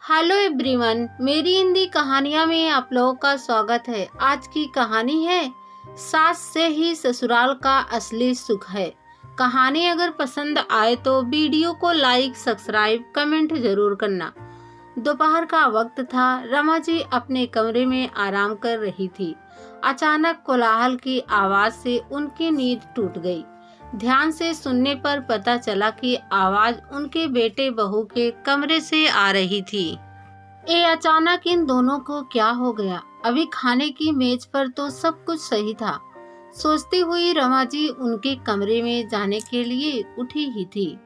Hello everyone, मेरी हिंदी कहानियाँ में आप लोगों का स्वागत है। आज की कहानी है सास से ही ससुराल का असली सुख है। कहानी अगर पसंद आए तो वीडियो को लाइक, सब्सक्राइब, कमेंट जरूर करना। दोपहर का वक्त था। रमा जी अपने कमरे में आराम कर रही थी। अचानक कोलाहल की आवाज से उनकी नींद टूट गई। ध्यान से सुनने पर पता चला कि आवाज उनके बेटे बहू के कमरे से आ रही थी। अचानक इन दोनों को क्या हो गया? अभी खाने की मेज पर तो सब कुछ सही था। सोचती हुई रमा जी उनके कमरे में जाने के लिए उठी ही थी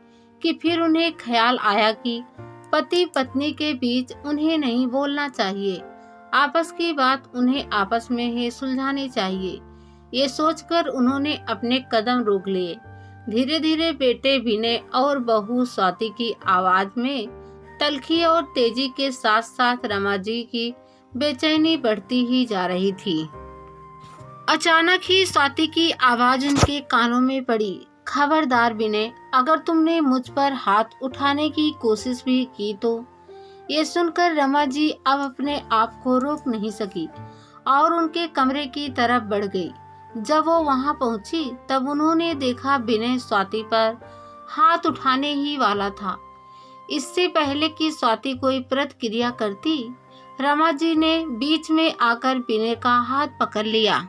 कि फिर उन्हें ख्याल आया कि पति पत्नी के बीच उन्हें नहीं बोलना चाहिए। आपस की बात उन्हें आपस में ही सुलझानी चाहिए। ये सोचकर उन्होंने अपने कदम रोक लिए। धीरे धीरे बेटे विनय और बहू स्वाति की आवाज में तल्खी और तेजी के साथ साथ रमा जी की बेचैनी बढ़ती ही जा रही थी। अचानक ही स्वाति की आवाज उनके कानों में पड़ी। खबरदार विनय, अगर तुमने मुझ पर हाथ उठाने की कोशिश भी की तो। ये सुनकर रमा जी अब अपने आप को रोक नहीं सकी और उनके कमरे की तरफ बढ़ गई। जब वो वहां पहुंची तब उन्होंने देखा विनय स्वाति पर हाथ उठाने ही वाला था। इससे पहले कि स्वाति कोई प्रतिक्रिया करती, रमा जी ने बीच में आकर विनय का हाथ पकड़ लिया।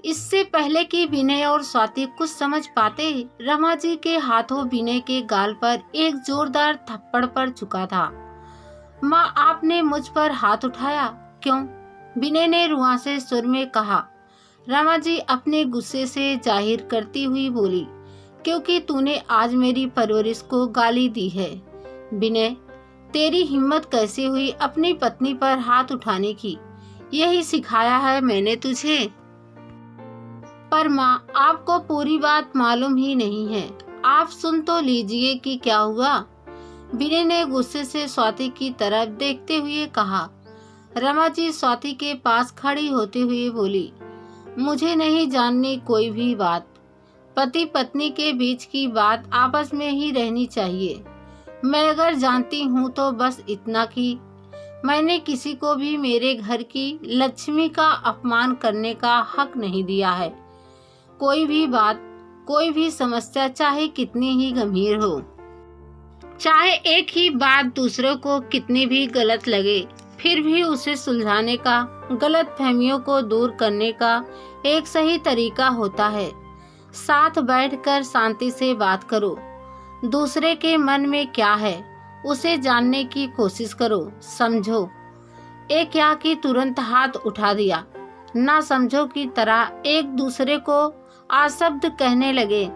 इससे पहले कि विनय और स्वाति कुछ समझ पाते, रमा जी के हाथों विनय के गाल पर एक जोरदार थप्पड़ पड़ चुका था। माँ, आपने मुझ पर हाथ उठाया क्यों? विनय ने रुआंसे सुर में कहा। रमा जी अपने गुस्से से जाहिर करती हुई बोली, क्योंकि तूने आज मेरी परवरिश को गाली दी है। विनय, तेरी हिम्मत कैसे हुई अपनी पत्नी पर हाथ उठाने की? यही सिखाया है मैंने तुझे। पर माँ, आपको पूरी बात मालूम ही नहीं है। आप सुन तो लीजिए कि क्या हुआ। विनय ने गुस्से से स्वाति की तरफ देखते हुए कहा। रमा जी स्वाति के पास खड़ी होते हुए बोली, मुझे नहीं जाननी कोई भी बात। पति पत्नी के बीच की बात आपस में ही रहनी चाहिए। मैं अगर जानती हूँ तो बस इतना कि मैंने किसी को भी मेरे घर की लक्ष्मी का अपमान करने का हक नहीं दिया है। कोई भी बात, कोई भी समस्या चाहे कितनी ही गंभीर हो, चाहे एक ही बात दूसरों को कितनी भी गलत लगे, फिर भी उसे सुलझाने का, गलत फहमियों को दूर करने का एक सही तरीका होता है। साथ बैठकर शांति से बात करो। दूसरे के मन में क्या है उसे जानने की कोशिश करो। समझो, एक क्या कि तुरंत हाथ उठा दिया, ना समझो की तरह एक दूसरे को आशब्द कहने लगे।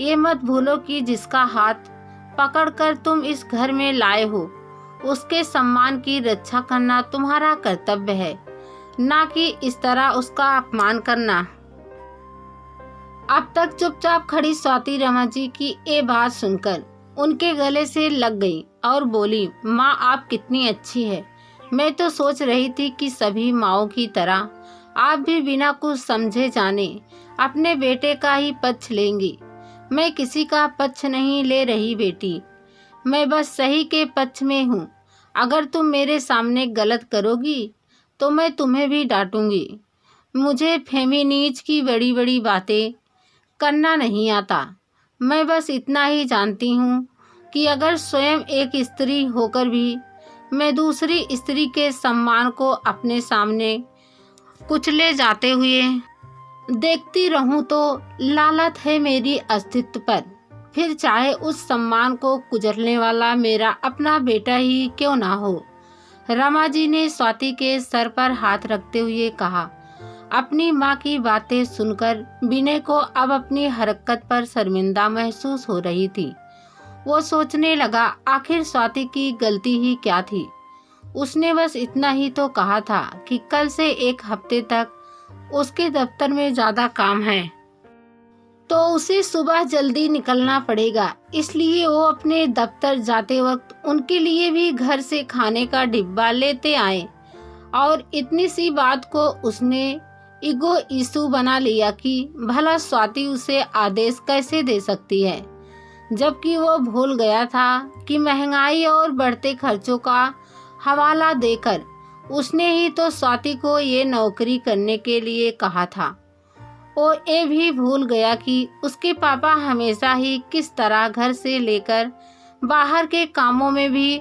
ये मत भूलो कि जिसका हाथ पकड़कर तुम इस घर में लाए हो, उसके सम्मान की रक्षा करना तुम्हारा कर्तव्य है, ना कि इस तरह उसका अपमान करना। अब तक चुपचाप खड़ी स्वाति रमा जी की ये बात सुनकर उनके गले से लग गई और बोली, माँ, आप कितनी अच्छी है। मैं तो सोच रही थी कि सभी माँओं की तरह आप भी बिना कुछ समझे जाने अपने बेटे का ही पक्ष लेंगी। मैं किसी का पक्ष नहीं ले रही बेटी, मैं बस सही के पक्ष में हूँ। अगर तुम मेरे सामने गलत करोगी तो मैं तुम्हें भी डांटूंगी। मुझे फेमिनीज की बड़ी बड़ी बातें करना नहीं आता। मैं बस इतना ही जानती हूँ कि अगर स्वयं एक स्त्री होकर भी मैं दूसरी स्त्री के सम्मान को अपने सामने कुचले जाते हुए देखती रहूं तो लालत है मेरी अस्तित्व पर, फिर चाहे उस सम्मान को कुचलने वाला मेरा अपना बेटा ही क्यों ना हो। रमा जी ने स्वाति के सर पर हाथ रखते हुए कहा। अपनी माँ की बातें सुनकर विनय को अब अपनी हरकत पर शर्मिंदा महसूस हो रही थी। वो सोचने लगा, आखिर स्वाति की गलती ही क्या थी। उसने बस इतना ही तो कहा था कि कल से एक हफ्ते तक उसके दफ्तर में ज्यादा काम है तो उसे सुबह जल्दी निकलना पड़ेगा। इसलिए वो अपने दफ्तर जाते वक्त उनके लिए भी घर से खाने का डिब्बा लेते आए। और इतनी सी बात को उसने ईगो इशू बना लिया कि भला स्वाति उसे आदेश कैसे दे सकती है। जबकि वो भूल गया था कि महंगाई और बढ़ते खर्चों का हवाला देकर उसने ही तो स्वाति को ये नौकरी करने के लिए कहा था। और ये भी भूल गया कि उसके पापा हमेशा ही किस तरह घर से लेकर बाहर के कामों में भी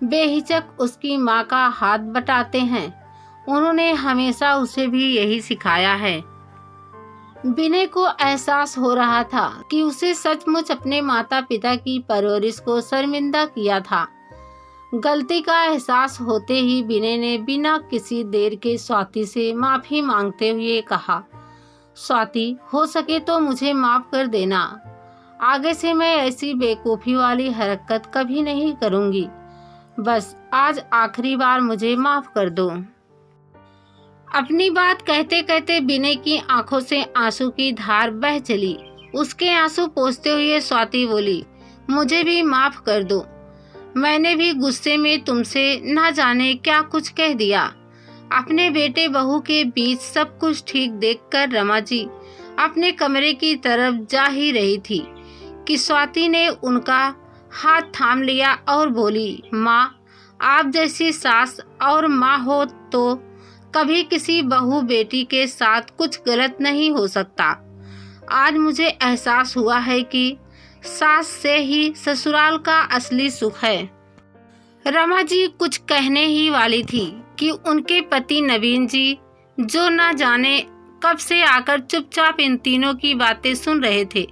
बेहिचक उसकी माँ का हाथ बटाते हैं। उन्होंने हमेशा उसे भी यही सिखाया है। विनय को एहसास हो रहा था कि उसे सचमुच अपने माता पिता की परवरिश को शर्मिंदा किया था। गलती का एहसास होते ही विनय ने बिना किसी देर के स्वाति से माफी मांगते हुए कहा, स्वाति, हो सके तो मुझे माफ कर देना। आगे से मैं ऐसी बेवकूफ़ी वाली हरकत कभी नहीं करूँगी। बस आज आखिरी बार मुझे माफ कर दो। अपनी बात कहते कहते विनय की आंखों से आंसू की धार बह चली। उसके आंसू पोंछते हुए स्वाति बोली, मुझे भी माफ कर दो। मैंने भी गुस्से में तुमसे ना जाने क्या कुछ कह दिया। अपने बेटे बहू के बीच सब कुछ ठीक देखकर रमा जी अपने कमरे की तरफ जा ही रही थी कि स्वाति ने उनका हाथ थाम लिया और बोली, माँ, आप जैसी सास और माँ हो तो कभी किसी बहू बेटी के साथ कुछ गलत नहीं हो सकता। आज मुझे एहसास हुआ है कि सास से ही ससुराल का असली सुख है। रमा जी कुछ कहने ही वाली थी कि उनके पति नवीन जी, जो ना जाने कब से आकर चुपचाप इन तीनों की बातें सुन रहे थे,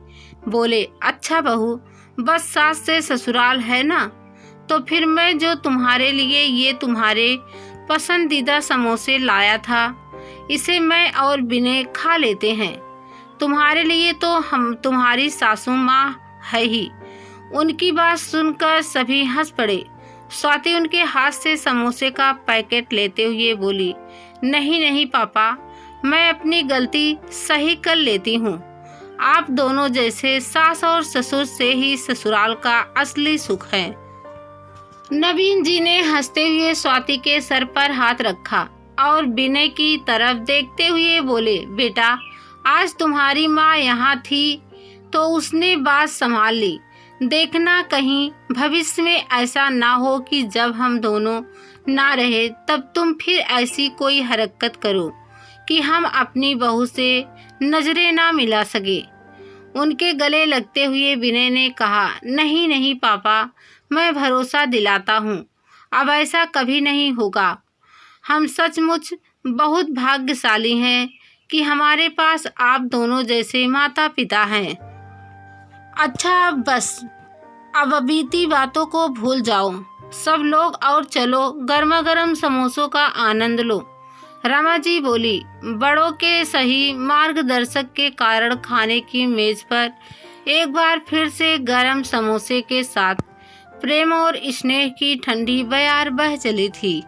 बोले, अच्छा बहू, बस सास से ससुराल है ना, तो फिर मैं जो तुम्हारे लिए ये तुम्हारे पसंदीदा समोसे लाया था, इसे मैं और विनय खा लेते हैं। तुम्हारे लिए तो हम तुम्हारी सासू माँ है ही। उनकी बात सुनकर सभी हंस पड़े। स्वाति उनके हाथ से समोसे का पैकेट लेते हुए बोली, नहीं नहीं पापा, मैं अपनी गलती सही कर लेती हूँ। आप दोनों जैसे सास और ससुर से ही ससुराल का असली सुख है। नवीन जी ने हंसते हुए स्वाति के सर पर हाथ रखा और विनय की तरफ देखते हुए बोले, बेटा, आज तुम्हारी माँ यहाँ थी तो उसने बात संभाल ली। देखना कहीं भविष्य में ऐसा ना हो कि जब हम दोनों ना रहे तब तुम फिर ऐसी कोई हरकत करो कि हम अपनी बहू से नजरें ना मिला सके। उनके गले लगते हुए विनय ने कहा, नहीं नहीं पापा, मैं भरोसा दिलाता हूँ, अब ऐसा कभी नहीं होगा। हम सचमुच बहुत भाग्यशाली हैं कि हमारे पास आप दोनों जैसे माता पिता हैं। अच्छा बस, अब बीती बातों को भूल जाओ सब लोग और चलो गर्मा गर्म समोसों का आनंद लो। रमा जी बोली, बड़ों के सही मार्गदर्शक के कारण खाने की मेज पर एक बार फिर से गर्म समोसे के साथ प्रेम और स्नेह की ठंडी बयार बह चली थी।